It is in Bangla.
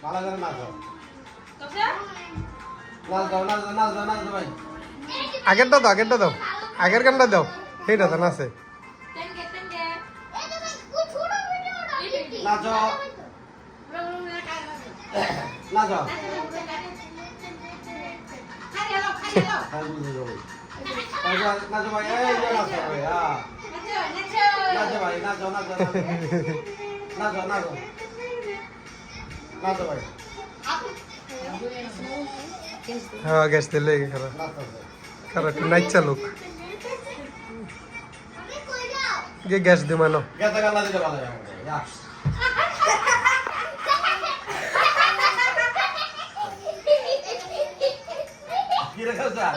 ভালো করে নাচো। নাচ দাও, নাচ দাও, নাচ দাও, নাচ দাও ভাই। আগেরটা দাও, আগেরটা দাও, আগের গানটা দাও, সেইটা তো নাচে। নাচো, নাচো। হ্যাঁ, বুঝে যাবো। নাচো ভাই, এই যে নাচো ভাই, হ্যাঁ। নাচো ভাই, নাচো, নাচো, নাচো। নাচো, নাচো। নাচো ভাই। হ্যাঁ গ্যাস দিলে খারাপ নাচো। খারাপ নাইট চালুক গে গ্যাস দি মানো গেছে গালা দিলে ভালো হয় আমাকে, যা। কি রে খাসা?